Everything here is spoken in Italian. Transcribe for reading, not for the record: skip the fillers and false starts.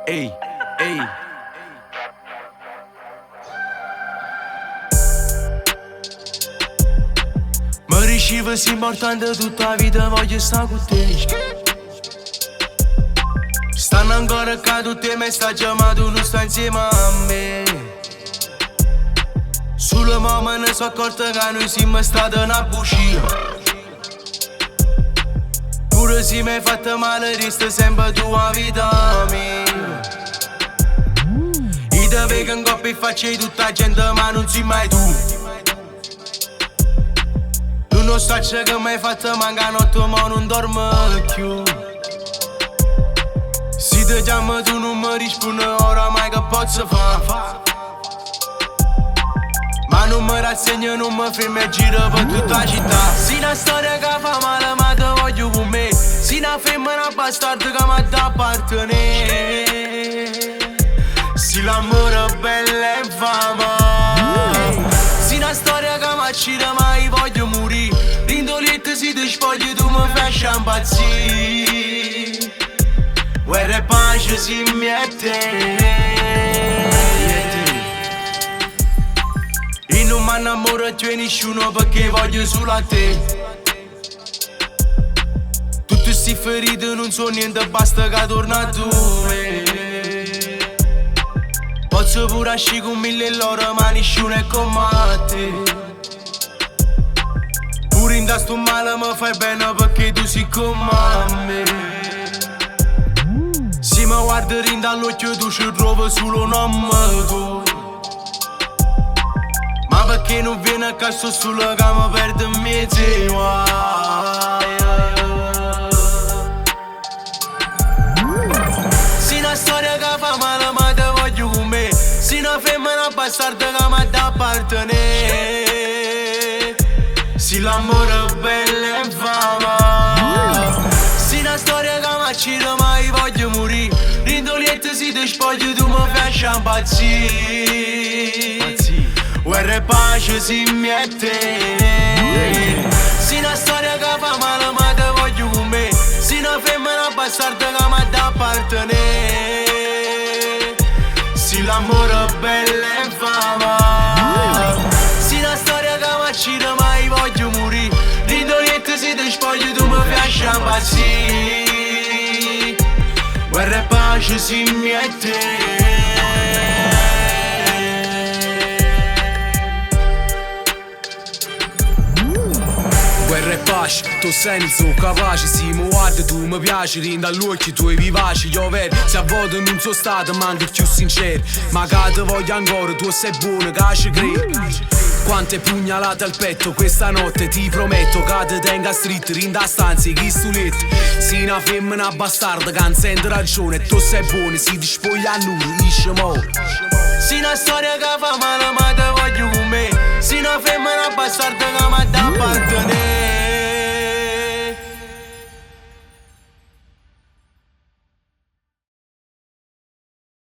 Ehi, ehi. Mi riuscivo sia importante tutta la vita, voglio stare con te. Stanno ancora qua tutti me sta chiamando, non sta insieme a me. Sulle mamma ne so accorta che noi siamo stati una bugia. Pure se mi hai fatto male, resta sempre tua vita mia. Io te vedo in coppia e faccio tutta la gente, ma non sei mai tu. Tu non sai che mi hai fatto mancare notte, ma non dormo più. Se ti chiamo tu non mi rispondi, oramai che posso fare? Ma non mi rassegno, non mi fermo e giro per tutta la città. Se una storia che fa male, ma te voglio con me. Se una femmina bastarda che mi dà appartenere. Se l'amore è bello e infame. Se una storia che mi accida, ma io voglio morire. Rindolietta se ti spogli, tu mi fai impazzire. Guerra e pace si mette. E non mi innamoro di nessuno perché voglio solo a te. Tutti sti feriti non sono niente, basta che torna tu. Posso pure uscire con 1000 loro, ma nessuno è come te. Pure in da sto male mi fai bene perché tu sei come me. Se mi guardi dall'occhio tu ci trovi solo un nome tu. Ma perché non viene a casa solo che mi perde in mezzo? Se una storia che fa male ma te voglio con me. Se una femmina bastarda che mi dà appartenere. Se l'amore è bello e infame. Se una storia che mi accida ma io voglio morire. Rindolietta se ti spogli tu mi fai impazzire. Guerra e pace si mette. Se una storia che fa male ma te voglio con me. Se una femmina bastarda che mi dà appartenere. Se l'amore è bello e infame. Se una storia che mi accida ma io voglio morire. Rindolietta se ti spogli tu mi fai impazzire. Guerra e pace si mette. Guerra e pace, tu sei il suo capace. Se mi guardi tu mi piaci, rindo all'occhio tuoi vivaci. Io vero, se a volte non sono stato manco più sincero. Ma che te voglio ancora, tu sei buono, che ci credi. Quante pugnalate al petto questa notte, ti prometto che te tenga stretto. Rinda stanza, chi sto letto. Se una femmina bastarda che non sente ragione. Tu sei buono, se ti spoglia a nudo, isce mo. Se una storia che fa male ma te voglio con me. Se una femmina bastarda che mi dà appartenere.